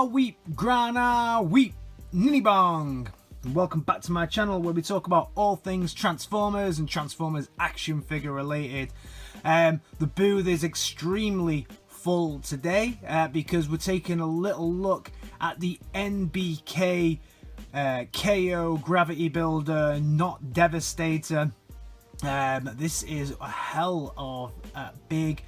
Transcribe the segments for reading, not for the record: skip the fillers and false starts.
weep, grana weep, ninibong. Welcome back to my channel where we talk about all things Transformers and Transformers action figure related. The booth is extremely full today because we're taking a little look at the NBK KO Gravity Builder, not Devastator. This is a hell of a big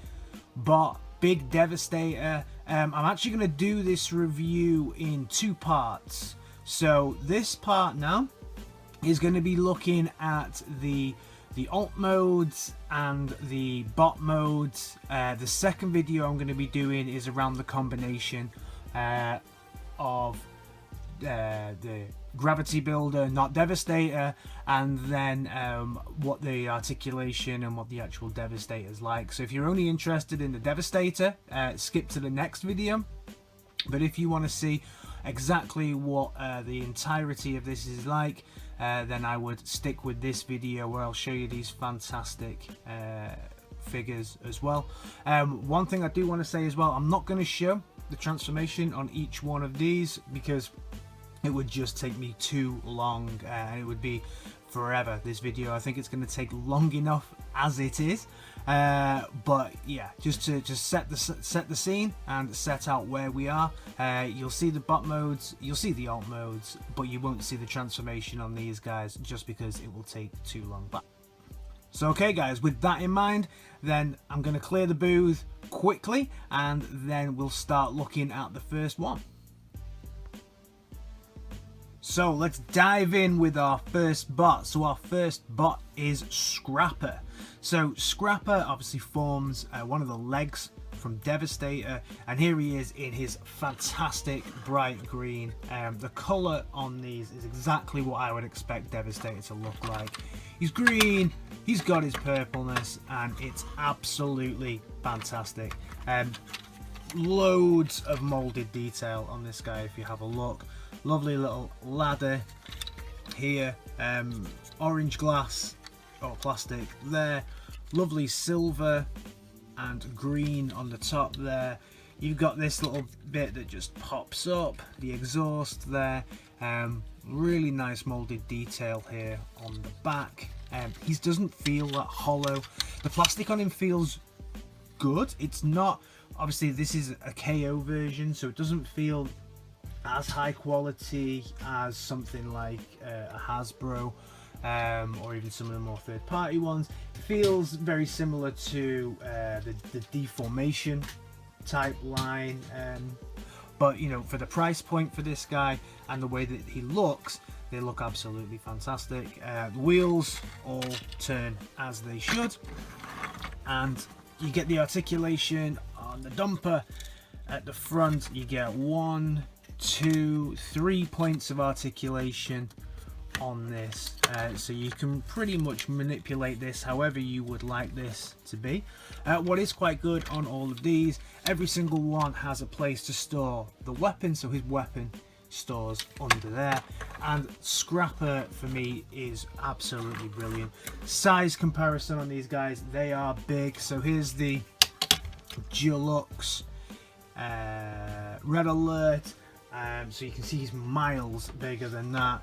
bot, big Devastator. I'm actually going to do this review in two parts. So this part now is going to be looking at the alt modes and the bot modes. The second video I'm going to be doing is around the combination of the Gravity Builder, not Devastator, and then what the articulation and what the actual Devastator is like. So if you're only interested in the Devastator, skip to the next video. But if you want to see exactly what the entirety of this is like, then I would stick with this video where I'll show you these fantastic figures as well. One thing I do want to say as well, I'm not going to show the transformation on each one of these because it would just take me too long and it would be forever, this video. I think it's going to take long enough as it is, but yeah, just to set the scene and set out where we are. You'll see the bot modes, you'll see the alt modes, but you won't see the transformation on these guys just because it will take too long. So okay guys, with that in mind, then I'm going to clear the booth quickly and then we'll start looking at the first one. So let's dive in with our first bot. So our first bot is Scrapper. So Scrapper obviously forms one of the legs from Devastator, and here he is in his fantastic bright green. The colour on these is exactly what I would expect Devastator to look like. He's green, he's got his purpleness, and it's absolutely fantastic. Loads of moulded detail on this guy if you have a look. Lovely little ladder here, orange glass or plastic there, lovely silver and green on the top there. You've got this little bit that just pops up, the exhaust there, really nice molded detail here on the back. He doesn't feel that hollow. The plastic on him feels good. It's not, obviously this is a KO version, so it doesn't feel as high quality as something like a Hasbro or even some of the more third-party ones. It feels very similar to the Deformation type line, but you know, for the price point for this guy and the way that he looks, they look absolutely fantastic. The wheels all turn as they should, and you get the articulation on the dumper at the front. You get 1, 2, 3 points of articulation on this, so you can pretty much manipulate this however you would like this to be. What is quite good on all of these, every single one has a place to store the weapon, so his weapon stores under there. And Scrapper for me is absolutely brilliant. Size comparison on these guys, they are big. So here's the Deluxe Red Alert. So you can see he's miles bigger than that.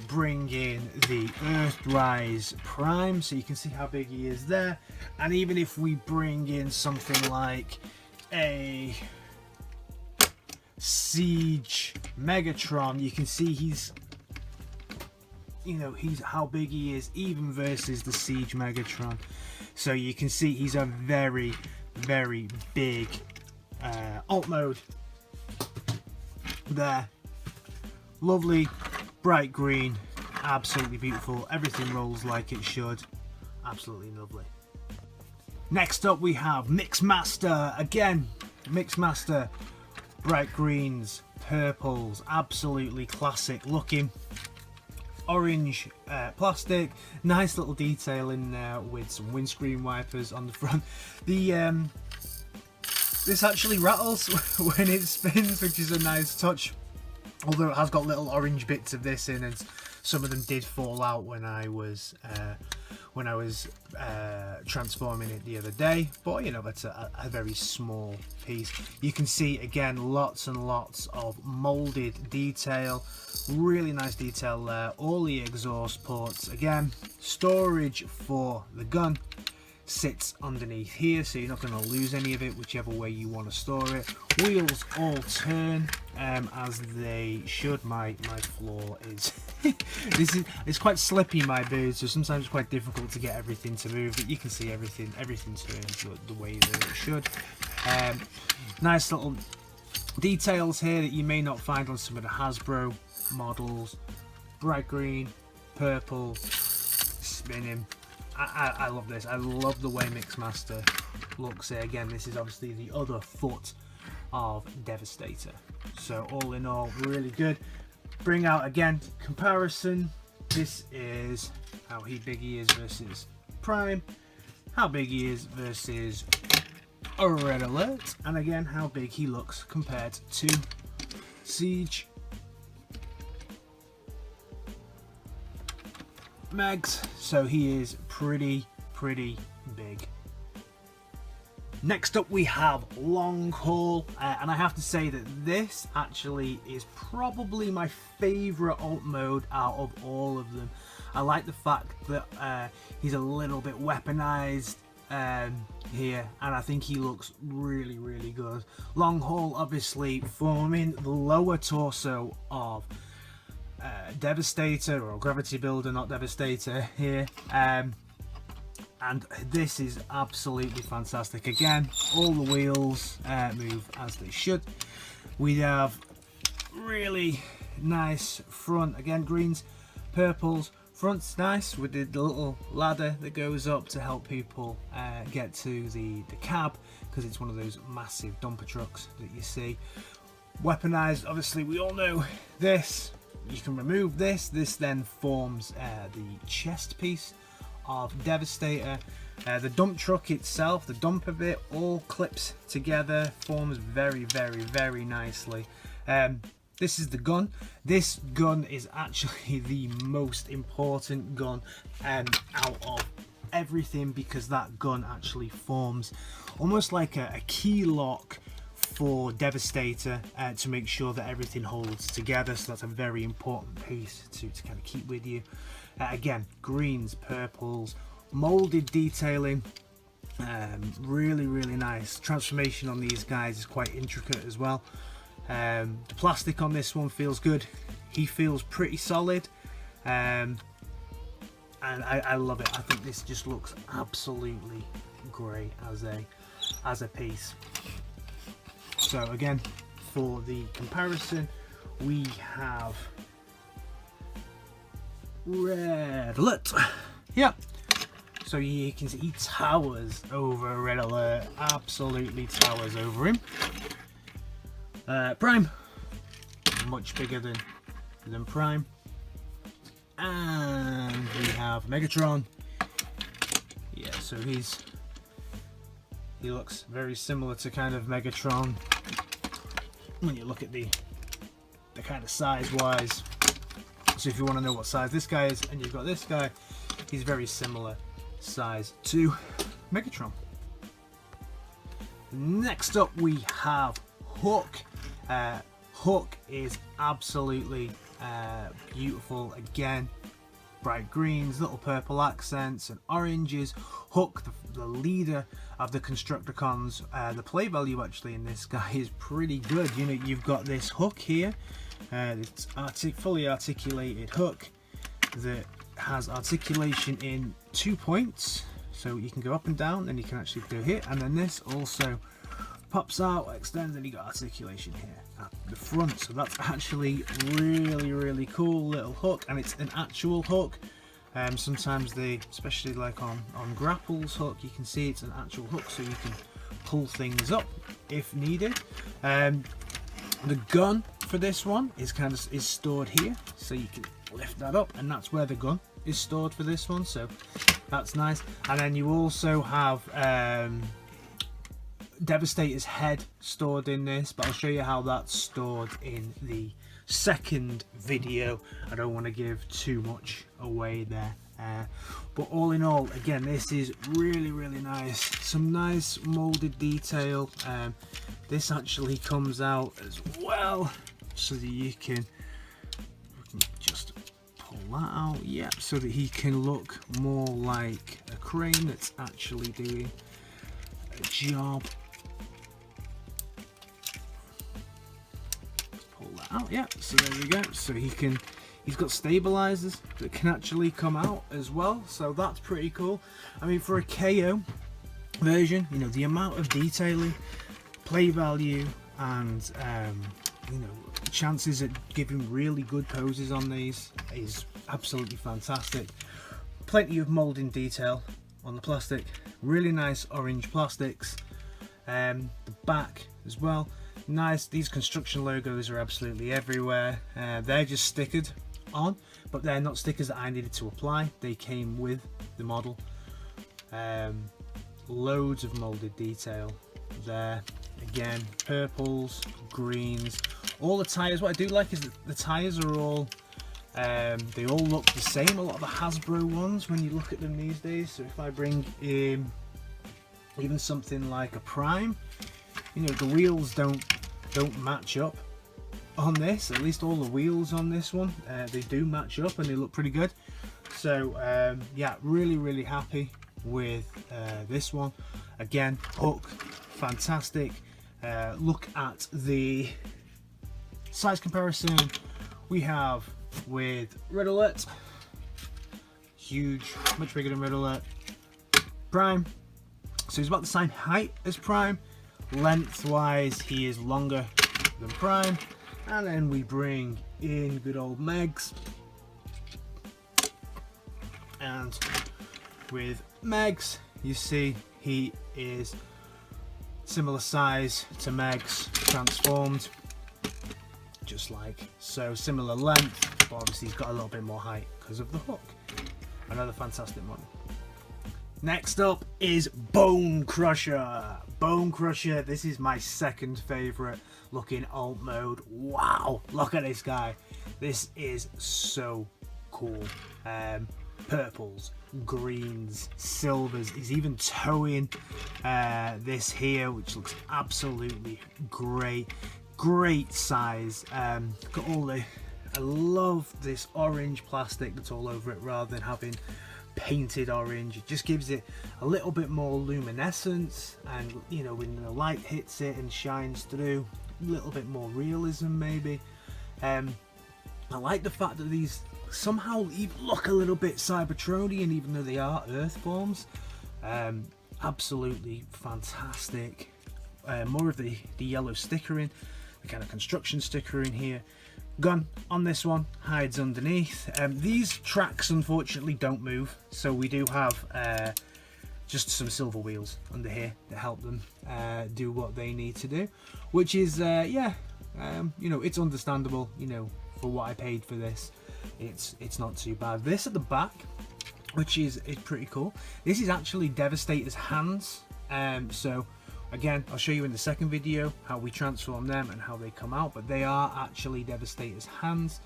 Bring in the Earthrise Prime, so you can see how big he is there. And even if we bring in something like a Siege Megatron, you can see he's, you know, he's how big he is even versus the Siege Megatron. So you can see he's a very, very big alt mode there. Lovely bright green, absolutely beautiful. Everything rolls like it should. Absolutely lovely. Next up we have Mixmaster. Again, Mixmaster, bright greens, purples, absolutely classic looking. Orange plastic, nice little detail in there with some windscreen wipers on the front. The this actually rattles when it spins, which is a nice touch, although it has got little orange bits of this in, and some of them did fall out when I was when I was transforming it the other day, but you know, that's a very small piece. You can see again lots and lots of molded detail, really nice detail there. All the exhaust ports, again, storage for the gun sits underneath here, so you're not going to lose any of it whichever way you want to store it. Wheels all turn as they should. My floor is it's quite slippy, my boot, so sometimes it's quite difficult to get everything to move, but you can see everything turns the way that it should. Nice little details here that you may not find on some of the Hasbro models. Bright green, purple, spinning. I love this. I love the way Mixmaster looks here. Again, this is obviously the other foot of Devastator. So all in all, really good. Bring out again comparison. This is how big he is versus Prime, how big he is versus a Red Alert, and again how big he looks compared to Siege, Megs. So he is pretty big. Next up we have Long Haul, and I have to say that this actually is probably my favourite alt mode out of all of them. I like the fact that he's a little bit weaponized here, and I think he looks really good. Long Haul obviously forming the lower torso of Devastator, or Gravity Builder, not Devastator here. And this is absolutely fantastic. Again, all the wheels move as they should. We have really nice front, again greens, purples. Front's nice with the little ladder that goes up to help people get to the cab, because it's one of those massive dumper trucks that you see. Weaponized, obviously we all know this. You can remove this. This then forms the chest piece of Devastator. The dump truck itself, the dumper bit, all clips together, forms very nicely. This is the gun. This gun is actually the most important gun out of everything, because that gun actually forms almost like a key lock for Devastator to make sure that everything holds together. So that's a very important piece to kind of keep with you. Again, greens, purples, molded detailing, really nice. Transformation on these guys is quite intricate as well. The plastic on this one feels good. He feels pretty solid, and I love it. I think this just looks absolutely great as a piece. So again, for the comparison, we have Red Alert. Yeah. So you can see he towers over Red Alert, absolutely towers over him. Prime, much bigger than Prime. And we have Megatron. Yeah, so he looks very similar to kind of Megatron when you look at the kind of size wise. So if you want to know what size this guy is, and you've got this guy, he's very similar size to Megatron. Next up we have Hook. Hook is absolutely beautiful. Again, bright greens, little purple accents and oranges. Hook, the leader of the Constructicons. The play value actually in this guy is pretty good. You know, you've got this hook here. It's fully articulated hook that has articulation in 2 points, so you can go up and down, and you can actually go here, and then this also pops out, extends, and you got articulation here at the front. So that's actually really cool little hook, and it's an actual hook. Sometimes they, especially like on grapples hook, you can see it's an actual hook, so you can pull things up if needed. The gun for this one is stored here, so you can lift that up, and that's where the gun is stored for this one, so that's nice. And then you also have Devastator's head stored in this, but I'll show you how that's stored in the second video. I don't want to give too much away there But all in all, again, this is really nice. Some nice molded detail. This actually comes out as well, so that you can just pull that out. Yep, so that he can look more like a crane that's actually doing a job. Pull that out. Yeah, so there we go. So he's got stabilizers that can actually come out as well, so that's pretty cool. I mean, for a KO version, you know, the amount of detailing, play value, and you know, chances at giving really good poses on these is absolutely fantastic. Plenty of molding detail on the plastic, really nice orange plastics. The back as well, nice. These construction logos are absolutely everywhere. They're just stickered on, but they're not stickers that I needed to apply. They came with the model. Loads of molded detail there. Again, purples, greens, all the tires. What I do like is that the tires are all they all look the same. A lot of the Hasbro ones, when you look at them these days. So if I bring in even something like a Prime, you know, the wheels don't match up on this. At least all the wheels on this one, they do match up and they look pretty good. So yeah, really happy with this one. Again, hook, fantastic. Look at the size comparison we have with Red Alert. Huge, much bigger than Red Alert. Prime, so he's about the same height as Prime. Lengthwise, he is longer than Prime. And then we bring in good old Megs. And with Megs, you see he is similar size to Megs, transformed, just like so. Similar length, but obviously he's got a little bit more height because of the hook. Another fantastic model. Next up is Bone Crusher. Bone Crusher, this is my second favourite looking alt mode. Wow, look at this guy. This is so cool. Purples, greens, silvers. He's even towing this here, which looks absolutely great. Great size. Got all the, I love this orange plastic that's all over it rather than having painted orange. It just gives it a little bit more luminescence, and you know, when the light hits it and shines through, a little bit more realism maybe. I like the fact that these somehow even look a little bit Cybertronian, even though they are earth forms. Absolutely fantastic. More of the yellow stickering, the kind of construction stickering here. Gun on this one hides underneath. These tracks unfortunately don't move, so we do have just some silver wheels under here to help them do what they need to do, which is yeah, you know, it's understandable. You know, for what I paid for this, it's not too bad. This at the back, which is pretty cool. This is actually Devastator's hands. So again, I'll show you in the second video how we transform them and how they come out, but they are actually Devastator's hands.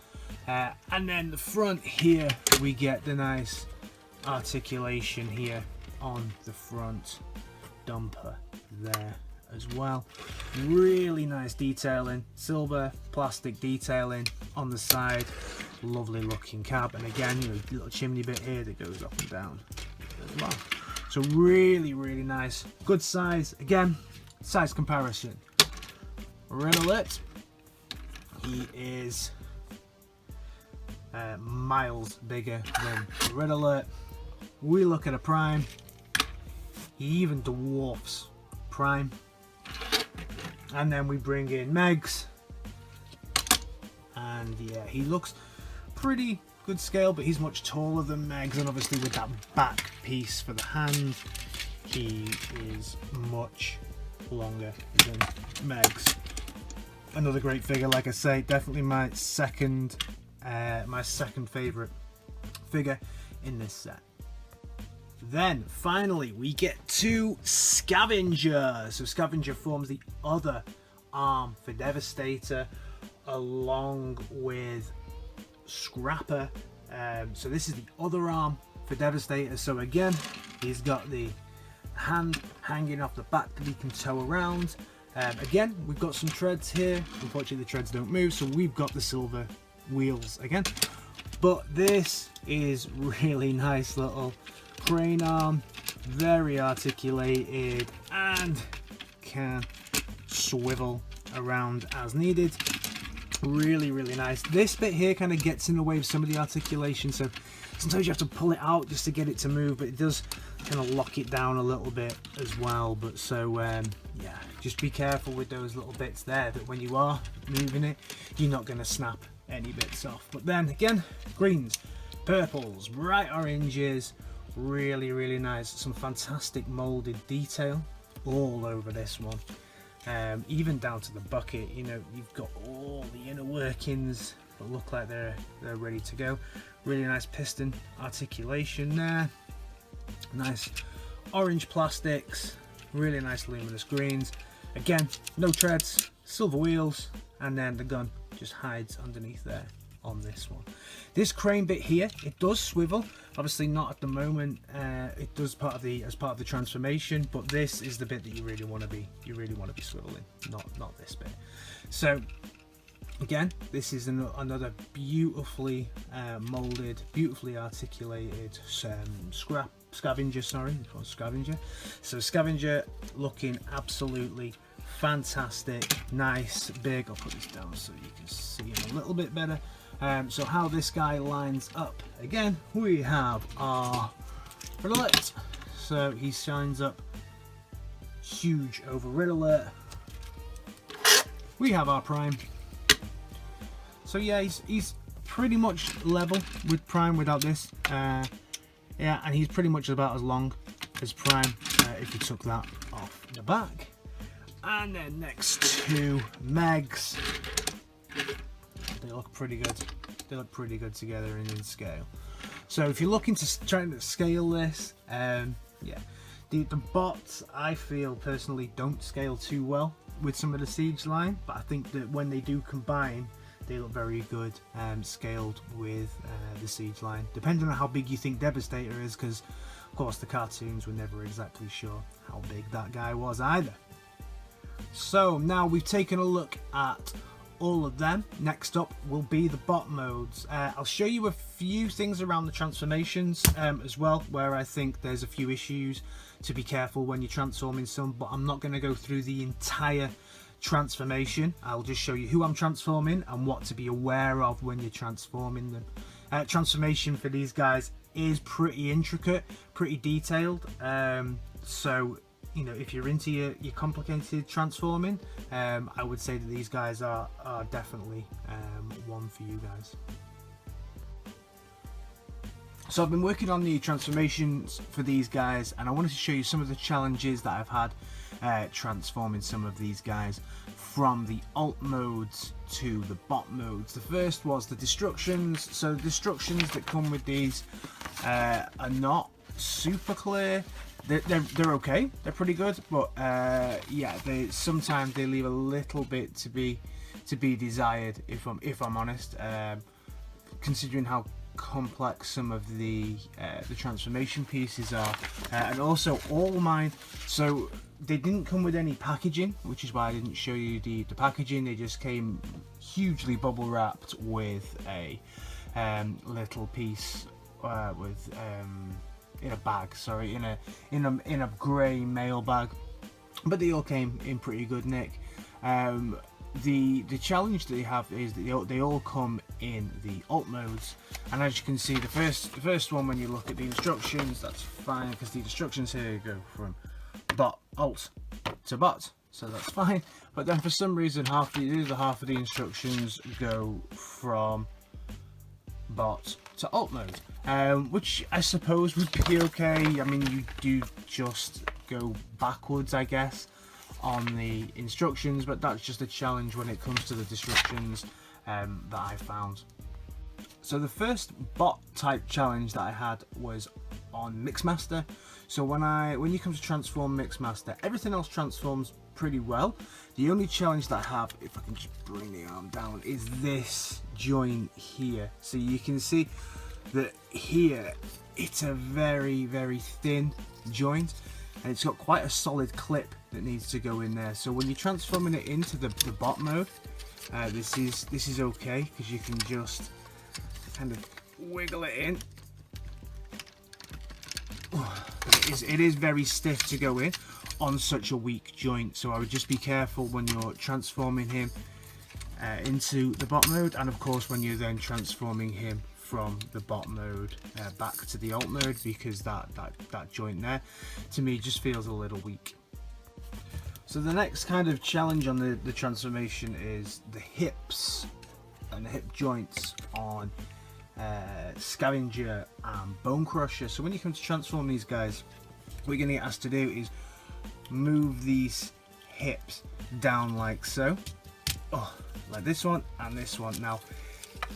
And then the front here, we get the nice articulation here on the front dumper there as well. Really nice detailing, silver plastic detailing on the side. Lovely looking cab, and again, you know, little chimney bit here that goes up and down as well. So really nice, good size. Again, size comparison. Red Alert, he is miles bigger than Red Alert. We look at a Prime, he even dwarfs Prime. And then we bring in Megs, and yeah, he looks pretty good scale, but he's much taller than Megs, and obviously with that back piece for the hand, he is much longer than Megs. Another great figure, like I say, definitely my second favourite figure in this set. Then finally we get to Scavenger. So Scavenger forms the other arm for Devastator, along with Scrapper. So this is the other arm for Devastator. So again, he's got the hand hanging off the back that he can tow around. Again, we've got some treads here. Unfortunately, the treads don't move, so we've got the silver wheels again. But this is really nice little crane arm, very articulated, and can swivel around as needed. Really, really nice. This bit here kind of gets in the way of some of the articulation, so sometimes you have to pull it out just to get it to move, but it does kind of lock it down a little bit as well. But so yeah, just be careful with those little bits there, that when you are moving it, you're not going to snap any bits off. But then again, greens, purples, bright oranges, really, really nice. Some fantastic molded detail all over this one. Even down to the bucket, you know, you've got all the inner workings that look like they're ready to go. Really nice piston articulation there. Nice orange plastics, really nice luminous greens. Again, no treads, silver wheels, and then the gun just hides underneath there on this one. This crane bit here, it does swivel, obviously not at the moment. It does as part of the transformation, but this is the bit that you really want to be swiveling, not this bit. So again, this is another beautifully molded, beautifully articulated scavenger. So scavenger looking absolutely fantastic, nice, big. I'll put this down so you can see him a little bit better. So how this guy lines up, again, we have our red alert. So he shines up huge over red alert. We have our prime. So yeah, he's pretty much level with prime without this. Yeah, and he's pretty much about as long as prime if you took that off the back. And then next to Megs, they look pretty good. They look pretty good together and in scale. So if you're looking to try to scale this, yeah, the bots I feel personally don't scale too well with some of the siege line, but I think that when they do combine, they look very good scaled with the siege line, depending on how big you think Devastator is, because of course the cartoons were never exactly sure how big that guy was either. So now we've taken a look at all of them. Next up will be the bot modes. I'll show you a few things around the transformations as well, where I think there's a few issues to be careful when you're transforming some, but I'm not going to go through the entire transformation. I'll just show you who I'm transforming and what to be aware of when you're transforming them. Transformation for these guys is pretty intricate, pretty detailed, so you know, if you're into your complicated transforming, I would say that these guys are definitely one for you guys. So I've been working on the transformations for these guys, and I wanted to show you some of the challenges that I've had transforming some of these guys from the alt modes to the bot modes. The first was the destructions. So the destructions that come with these are not super clear. They're okay, they're pretty good, but yeah, sometimes they leave a little bit to be desired, if I'm honest, considering how complex some of the transformation pieces are, and also all mine. So they didn't come with any packaging, which is why I didn't show you the packaging. They just came hugely bubble wrapped with a little piece in a bag, sorry, in a grey mail bag, but they all came in pretty good nick. The challenge that they have is that they all come in the alt modes, and as you can see, the first one, when you look at the instructions, that's fine, because the instructions here go from alt to bot, so that's fine. But then for some reason half of the instructions go from bot to alt mode, which I suppose would be okay. I mean, you do just go backwards, I guess, on the instructions, but that's just a challenge when it comes to the destructions that I found. So the first bot type challenge that I had was on Mixmaster. So when you come to transform Mixmaster, everything else transforms pretty well. The only challenge that I have, if I can just bring the arm down, is this joint here. So you can see that here it's a very, very thin joint, and it's got quite a solid clip that needs to go in there. So when you're transforming it into the bot mode, this is okay, because you can just kind of wiggle it in. But it is very stiff to go in on such a weak joint, so I would just be careful when you're transforming him into the bot mode, and of course when you're then transforming him from the bot mode back to the alt mode, because that joint there to me just feels a little weak. So the next kind of challenge on the transformation is the hips and the hip joints on Scavenger and Bone Crusher. So when you come to transform these guys, what you're going to get asked to do is move these hips down like so, like this one and this one. Now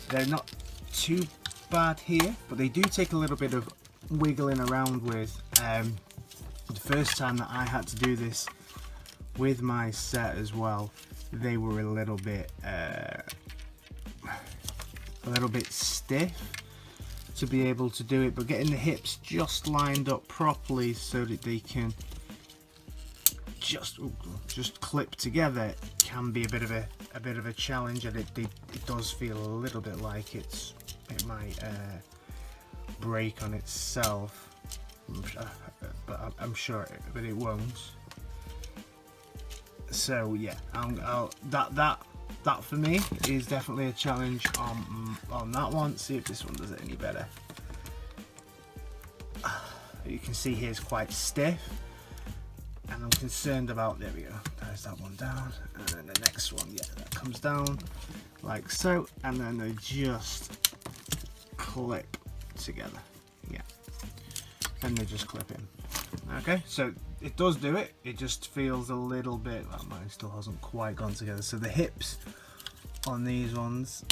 they're not too bad here, but they do take a little bit of wiggling around with. The first time that I had to do this with my set as well, they were a little bit stiff to be able to do it, but getting the hips just lined up properly so that they can just clip together can be a bit of a challenge, and it does feel a little bit like it might break on itself, but I'm sure it won't. So yeah, that for me is definitely a challenge on that one. See if this one does it any better. You can see here it's quite stiff, and I'm concerned about, there we go, there's that one down, and then the next one, yeah, that comes down like so, and then they just clip together, yeah, and they just clip in. Okay, so it does do it, it just feels a little bit, well, mine still hasn't quite gone together. So the hips on these ones,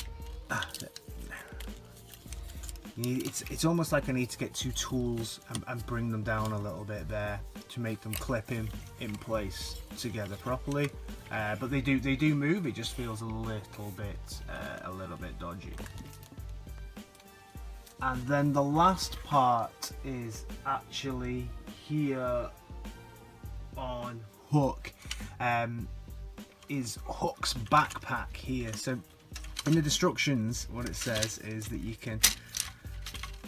it's almost like I need to get two tools and bring them down a little bit there to make them clip in place together properly. But they do move. It just feels a little bit dodgy. And then the last part is actually here on Hook, is Hook's backpack here. So in the instructions, what it says is that you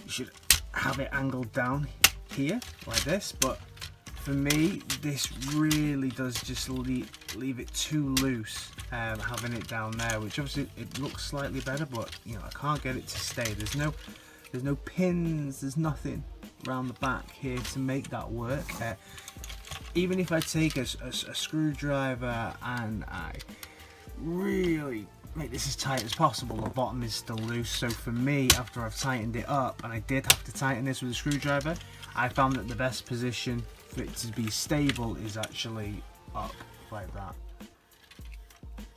should have it angled down here like this, but for me this really does just leave it too loose, having it down there, which obviously it looks slightly better, but you know, I can't get it to stay. There's no pins, there's nothing around the back here to make that work. Even if I take a screwdriver and I really make this as tight as possible, the bottom is still loose. So for me, after I've tightened it up, and I did have to tighten this with a screwdriver, I found that the best position for it to be stable is actually up like that,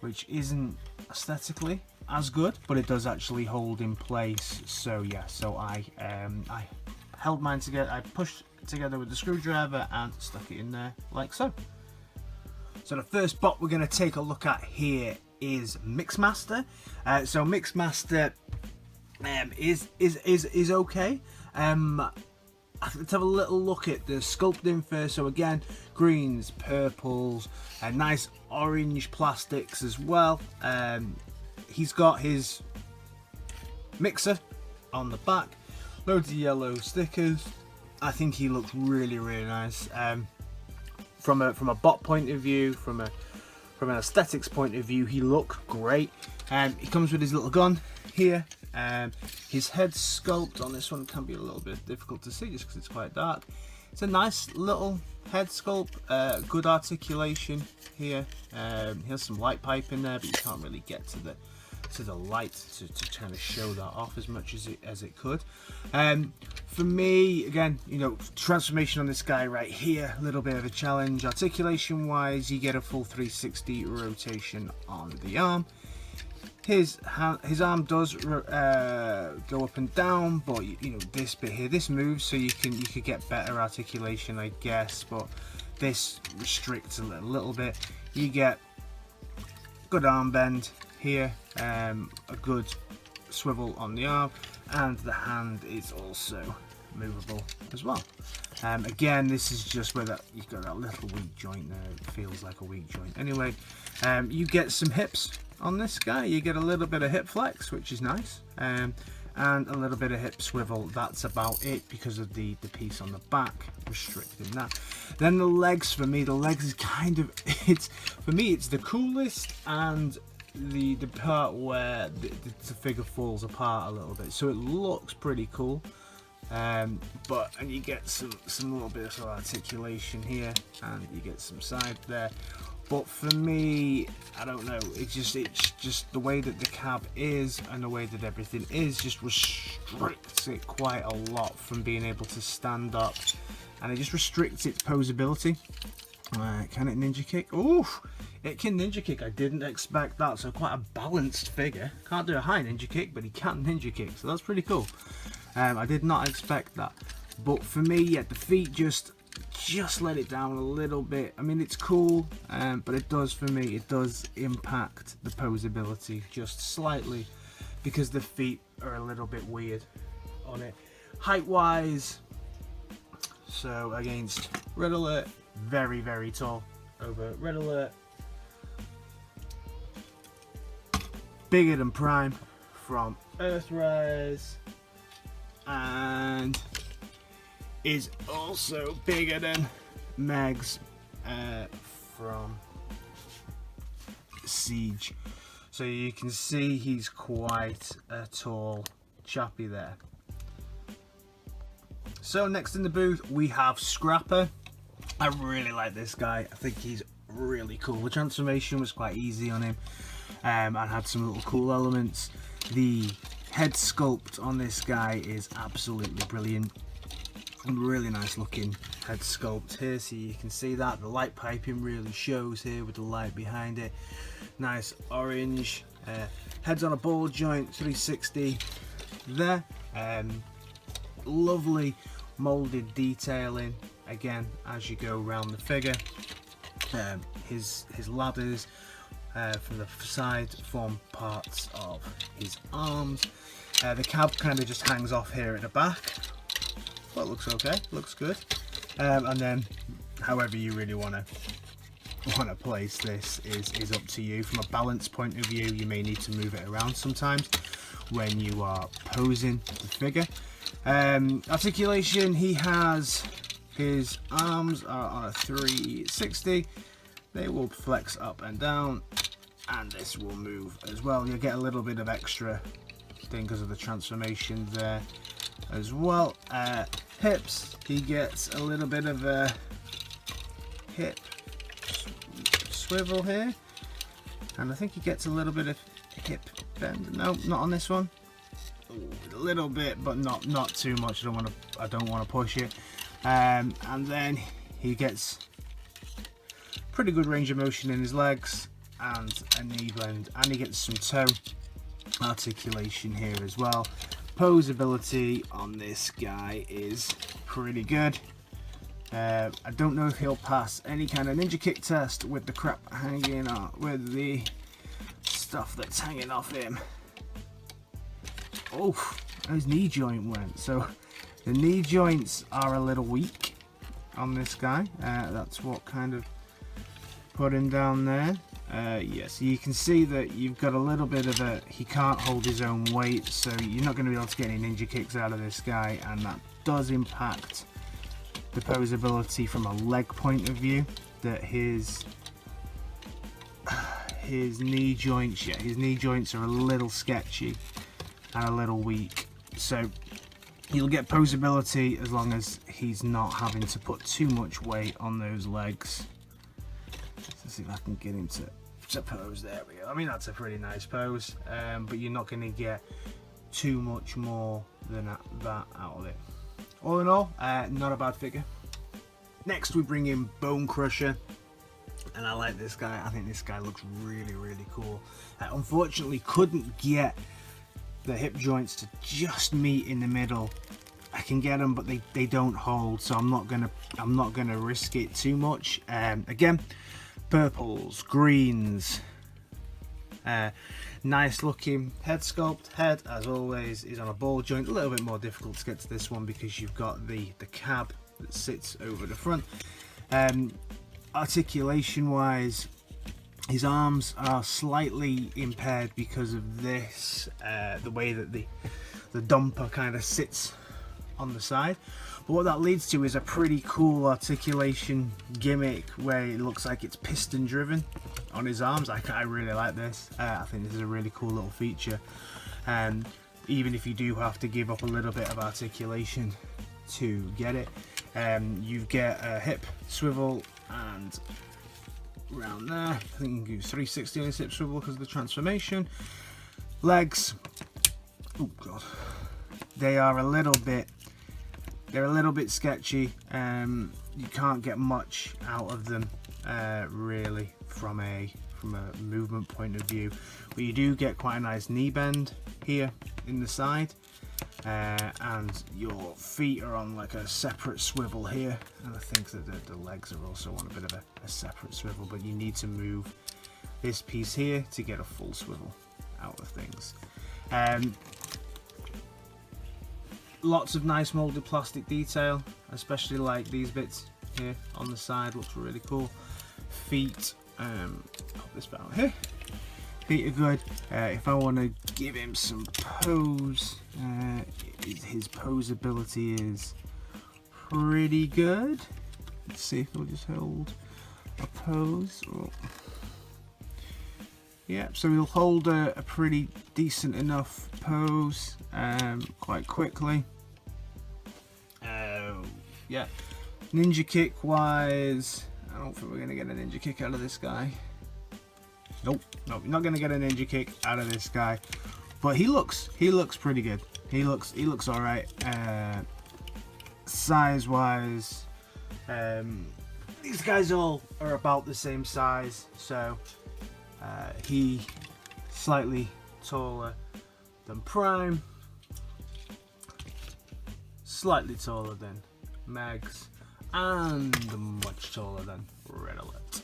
which isn't aesthetically as good, but it does actually hold in place. So yeah, so I held mine together, I pushed it together with the screwdriver and stuck it in there like so. So the first bot we're going to take a look at here is Mixmaster. So Mixmaster is okay. Let's have a little look at the sculpting first. So again, greens, purples, and nice orange plastics as well. He's got his mixer on the back, loads of yellow stickers. I think he looks really nice. From a bot point of view, from an aesthetics point of view, he looks great. He comes with his little gun here. His head sculpt on this one can be a little bit difficult to see just because it's quite dark. It's a nice little head sculpt, good articulation here. He has some light pipe in there, but you can't really get to the light to kind of show that off as much as it could. For me, again, you know, transformation on this guy right here, a little bit of a challenge. Articulation wise, you get a full 360 rotation on the arm. His arm does go up and down, but you know, this bit here, this moves, so you could get better articulation, I guess, but this restricts a little bit. You get good arm bend here, a good swivel on the arm, and the hand is also movable as well. Again, this is just where you've got that little weak joint there. It feels like a weak joint. Anyway, you get some hips on this guy. You get a little bit of hip flex, which is nice, and a little bit of hip swivel. That's about it because of the piece on the back restricting that. Then the legs, for me, the legs is kind of, for me it's the coolest and the part where the figure falls apart a little bit. So it looks pretty cool. And you get some little bit of articulation here, and you get some side there. But for me, I don't know, it's just the way that the cab is and the way that everything is just restricts it quite a lot from being able to stand up, and it just restricts its posability. Can it ninja kick? Oof, it can ninja kick. I didn't expect that. So quite a balanced figure. Can't do a high ninja kick, but he can ninja kick, so that's pretty cool. I did not expect that. But for me, yeah, the feet just let it down a little bit. I mean, it's cool, but it does, for me, it does impact the posability just slightly because the feet are a little bit weird on it. Height wise, so against Red Alert, very, very tall over Red Alert. Bigger than Prime from Earthrise, and is also bigger than Megs from Siege. So you can see he's quite a tall chappy there. So next in the booth we have Scrapper. I really like this guy. I think he's really cool. The transformation was quite easy on him, and had some little cool elements. The head sculpt on this guy is absolutely brilliant. Really nice looking head sculpt here, so you can see that the light piping really shows here with the light behind it. Nice orange, heads on a ball joint, 360 there. Lovely molded detailing again as you go around the figure. His ladders from the side form parts of his arms. The cab kind of just hangs off here at the back. Well, it looks okay, looks good. And then however you really want to place this is up to you. From a balance point of view, you may need to move it around sometimes when you are posing the figure. Articulation, he has his arms are on a 360. They will flex up and down, and this will move as well. You'll get a little bit of extra thing because of the transformation there as well. Hips, he gets a little bit of a hip swivel here, and I think he gets a little bit of hip bend. No, not on this one. Ooh, a little bit, but not too much. I don't want to push it. And then he gets pretty good range of motion in his legs and a knee bend, and he gets some toe articulation here as well. Posability on this guy is pretty good. I don't know if he'll pass any kind of ninja kick test with the crap hanging on, with the stuff that's hanging off him. Oh, his knee joint went. So the knee joints are a little weak on this guy. That's what kind of put him down there. Yes, you can see that you've got a little bit of a, he can't hold his own weight, so you're not going to be able to get any ninja kicks out of this guy, and that does impact the posability from a leg point of view. That his knee joints, yeah, his knee joints are a little sketchy and a little weak, so you'll get posability as long as he's not having to put too much weight on those legs. Let's see if I can get him to pose. There we go. I mean, that's a pretty nice pose, but you're not going to get too much more than that out of it. All in all, not a bad figure. Next we bring in Bone Crusher, and I like this guy. I think this guy looks really, really cool. Unfortunately, couldn't get the hip joints to just meet in the middle. I can get them, but they don't hold, so I'm not gonna risk it too much. Again, purples, greens, Nice looking head sculpt. Head, as always, is on a ball joint. A little bit more difficult to get to this one because you've got the cab that sits over the front. Articulation wise, his arms are slightly impaired because of this, the way that the dumper kind of sits on the side. But what that leads to is a pretty cool articulation gimmick where it looks like it's piston driven on his arms. I really like this. I think this is a really cool little feature. Even if you do have to give up a little bit of articulation to get it, you get a hip swivel and around there. I think you can do 360 on his hip swivel because of the transformation. Legs, oh god, they're a little bit sketchy. You can't get much out of them really from a movement point of view, but you do get quite a nice knee bend here in the side, and your feet are on like a separate swivel here, and I think that the legs are also on a bit of a separate swivel, but you need to move this piece here to get a full swivel out of things. Lots of nice molded plastic detail, especially like these bits here on the side, looks really cool. Feet, pop this bit out here. Feet are good. If I want to give him some pose, his pose ability is pretty good. Let's see if we'll just hold a pose. Oh. Yeah, so he'll hold a pretty decent enough pose quite quickly. Yeah, ninja kick wise, I don't think we're gonna get a ninja kick out of this guy. Nope, you're not gonna get a ninja kick out of this guy. But he looks pretty good. He looks all right. Size wise, these guys all are about the same size. So he slightly taller than Prime, slightly taller than Megs, and much taller than Red Alert.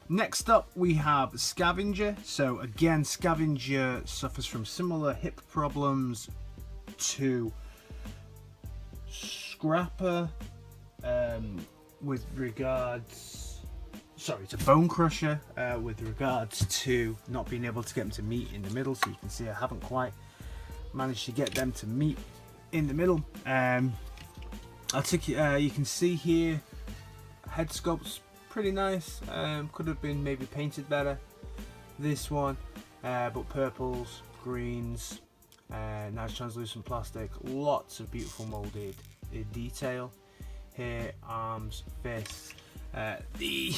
Next up we have Scavenger. So again, Scavenger suffers from similar hip problems to Scrapper with regards, sorry, to Bone Crusher with regards to not being able to get them to meet in the middle. So you can see I haven't quite managed to get them to meet in the middle. You can see here head sculpt's pretty nice. Could have been maybe painted better, this one, but purples, greens, nice translucent plastic, lots of beautiful molded detail here. Arms, fists, the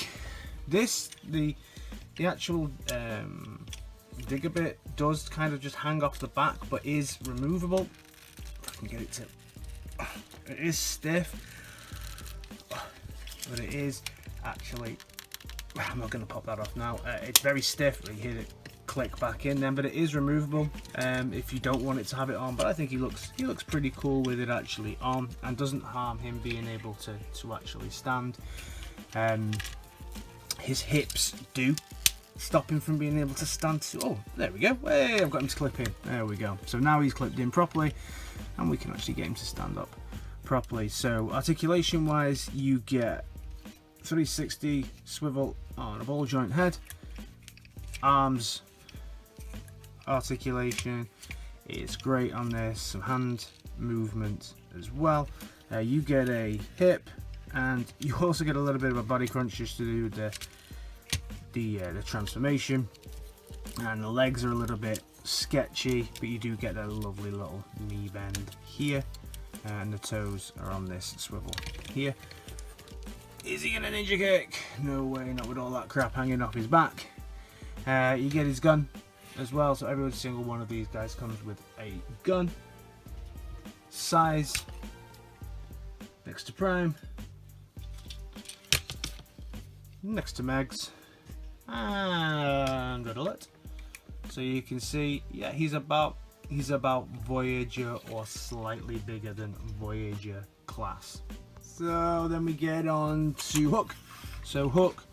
actual digger bit does kind of just hang off the back, but is removable. If I can get it to, it is stiff, but it is actually, I'm not going to pop that off now. It's very stiff. You hear it click back in then, but it is removable if you don't want it to have it on. But I think he looks pretty cool with it actually on, and doesn't harm him being able to actually stand. His hips do stop him from being able to stand. Oh, there we go. Hey, I've got him to clip in. There we go. So now he's clipped in properly, and we can actually get him to stand up properly. So articulation wise, you get 360 swivel on a ball joint head. Arms articulation is great on this. Some hand movement as well. You get a hip, and you also get a little bit of a body crunch just to do the transformation. And the legs are a little bit sketchy, but you do get a lovely little knee bend here, and the toes are on this swivel here. Is he gonna ninja kick? No way, not with all that crap hanging off his back. You get his gun as well, so every single one of these guys comes with a gun. Size next to Prime, next to Megs, and Red Alert. So you can see, yeah, he's about Voyager or slightly bigger than Voyager class. So then we get on to Hook. So Hook,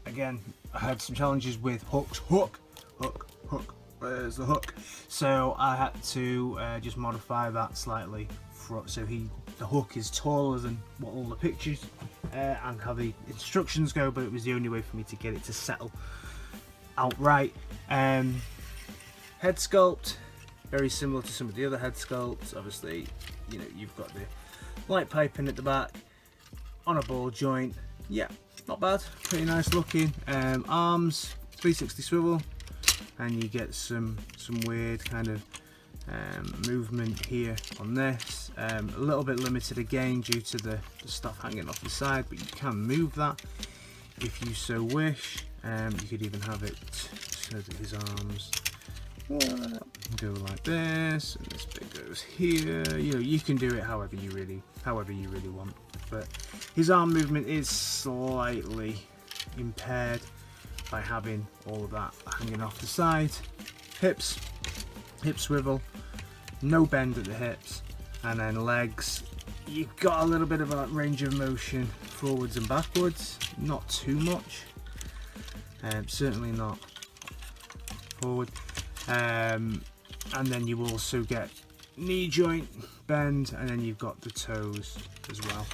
again, I had some challenges with hooks. Hook, where's the hook? So I had to just modify that slightly, so the hook is taller than what all the pictures and how the instructions go, but it was the only way for me to get it to settle outright. Head sculpt, very similar to some of the other head sculpts. Obviously, you know, you've got the light piping at the back on a ball joint. Yeah, not bad, pretty nice looking. Arms, 360 swivel, and you get some weird kind of movement here on this. A little bit limited again due to the stuff hanging off the side, but you can move that if you so wish. You could even have it so that his arms go like this, and this bit goes here. You know, you can do it however you really want. But his arm movement is slightly impaired by having all of that hanging off the side. Hip swivel, no bend at the hips, and then legs. You've got a little bit of a range of motion forwards and backwards, not too much. Certainly not forward. And then you also get knee joint bend, and then you've got the toes as well.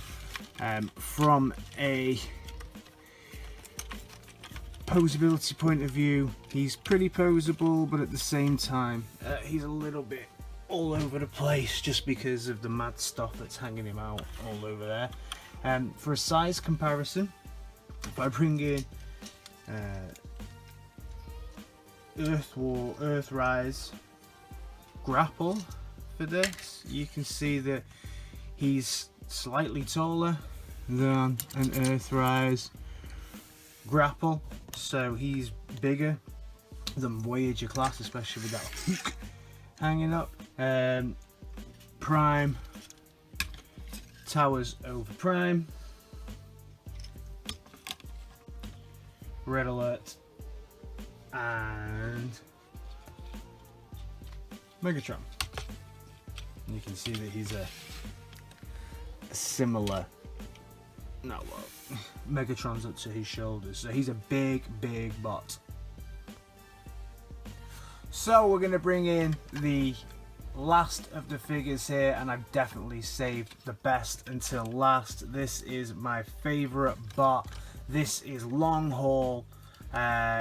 From a posability point of view, he's pretty posable, but at the same time he's a little bit all over the place just because of the mad stuff that's hanging him out all over there. For a size comparison, if I bring in Earthrise grapple for this, you can see that he's slightly taller than an Earthrise grapple, so he's bigger than Voyager class, especially with that hook hanging up. Prime towers over Prime. Red Alert and Megatron. And you can see that he's a similar, no, well, Megatron's up to his shoulders, so he's a big bot. So we're going to bring in the last of the figures here, and I've definitely saved the best until last. This is my favorite bot. This is Long Haul.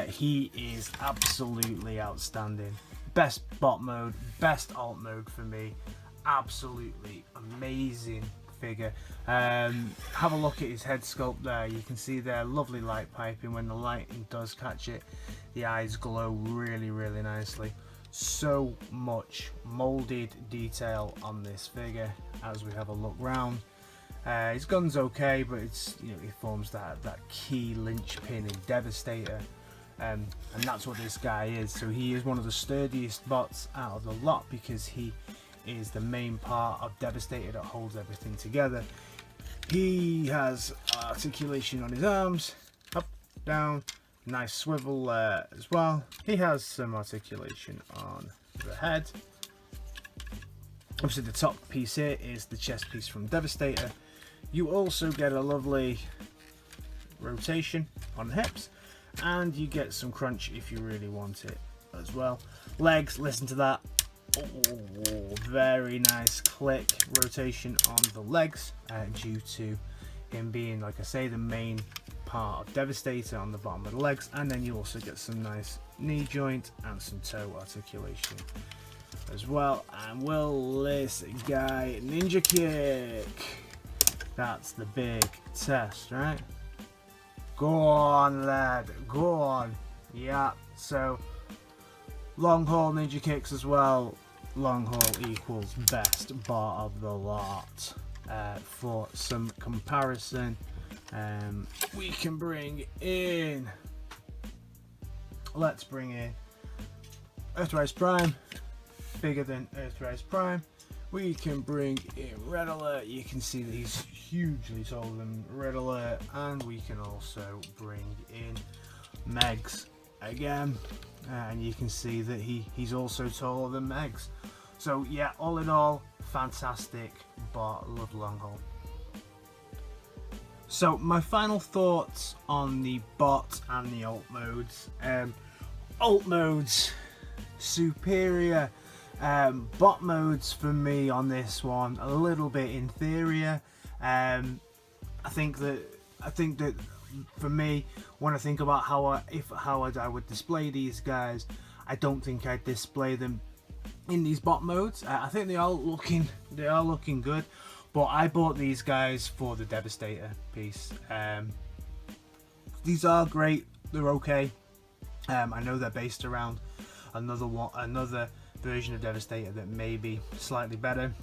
He is absolutely outstanding. Best bot mode, best alt mode for me. Absolutely amazing figure. Have a look at his head sculpt there. You can see there, lovely light piping. When the lighting does catch it, the eyes glow really nicely. So much molded detail on this figure as we have a look round. His gun's okay, but it's, you know, it forms that key linchpin in Devastator, and that's what this guy is. So he is one of the sturdiest bots out of the lot because he is the main part of Devastator that holds everything together. He has articulation on his arms, up, down, nice swivel as well. He has some articulation on the head. Obviously the top piece here is the chest piece from Devastator. You also get a lovely rotation on the hips, and you get some crunch if you really want it as well. Legs, listen to that. Oh, very nice click rotation on the legs, due to him being, like I say, the main part of Devastator on the bottom of the legs. And then you also get some nice knee joint and some toe articulation as well. And will this guy ninja kick? That's the big test, right? Go on, lad, go on. Yeah, so Long Haul ninja kicks as well. Long Haul equals best bot of the lot. For some comparison, we can bring in, let's bring in Earthrise Prime, bigger than Earthrise Prime. We can bring in Red Alert. You can see that he's hugely taller than Red Alert, and we can also bring in Megs again, and you can see that he's also taller than Megs. So yeah, all in all, fantastic bot. Love Long Haul. So my final thoughts on the bot and the alt modes. Alt modes superior. Bot modes for me on this one a little bit inferior. I think that for me, when I think about how I would display these guys, I don't think I'd display them in these bot modes. I think they are looking good, but I bought these guys for the Devastator piece. These are great, they're okay. I know they're based around another version of Devastator that may be slightly better,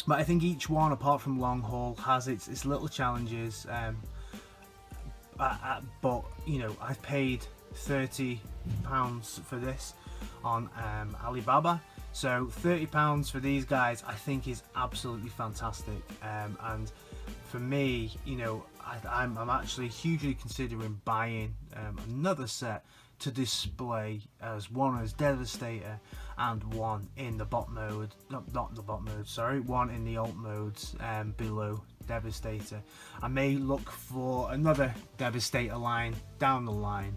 but I think each one, apart from Long Haul, has its little challenges. But you know, I've paid £30 for this on Alibaba, so £30 for these guys I think is absolutely fantastic. And for me, you know, I'm actually hugely considering buying another set to display, as one as Devastator and one in the bot mode, not the bot mode, sorry, one in the alt modes below Devastator. I may look for another Devastator line down the line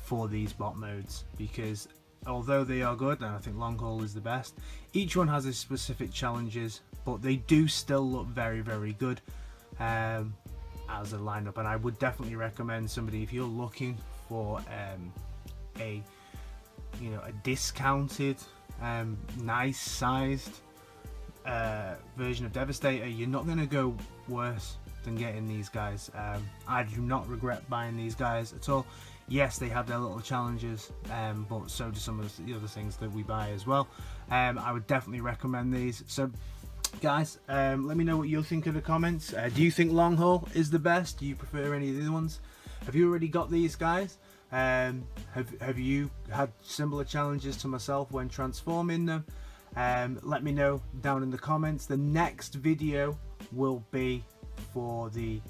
for these bot modes, because although they are good, and I think Long Haul is the best, each one has its specific challenges, but they do still look very, very good as a lineup. And I would definitely recommend somebody, if you're looking for a discounted, nice sized version of Devastator, you're not going to go worse than getting these guys. I do not regret buying these guys at all. Yes, they have their little challenges, but so do some of the other things that we buy as well. I would definitely recommend these. So guys, let me know what you think in the comments. Do you think Long Haul is the best? Do you prefer any of the other ones? Have you already got these guys? Have you had similar challenges to myself when transforming them? Let me know down in the comments. The next video will be for the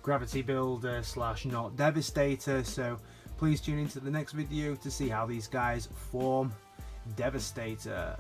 Gravity Builder / not Devastator, so please tune into the next video to see how these guys form Devastator.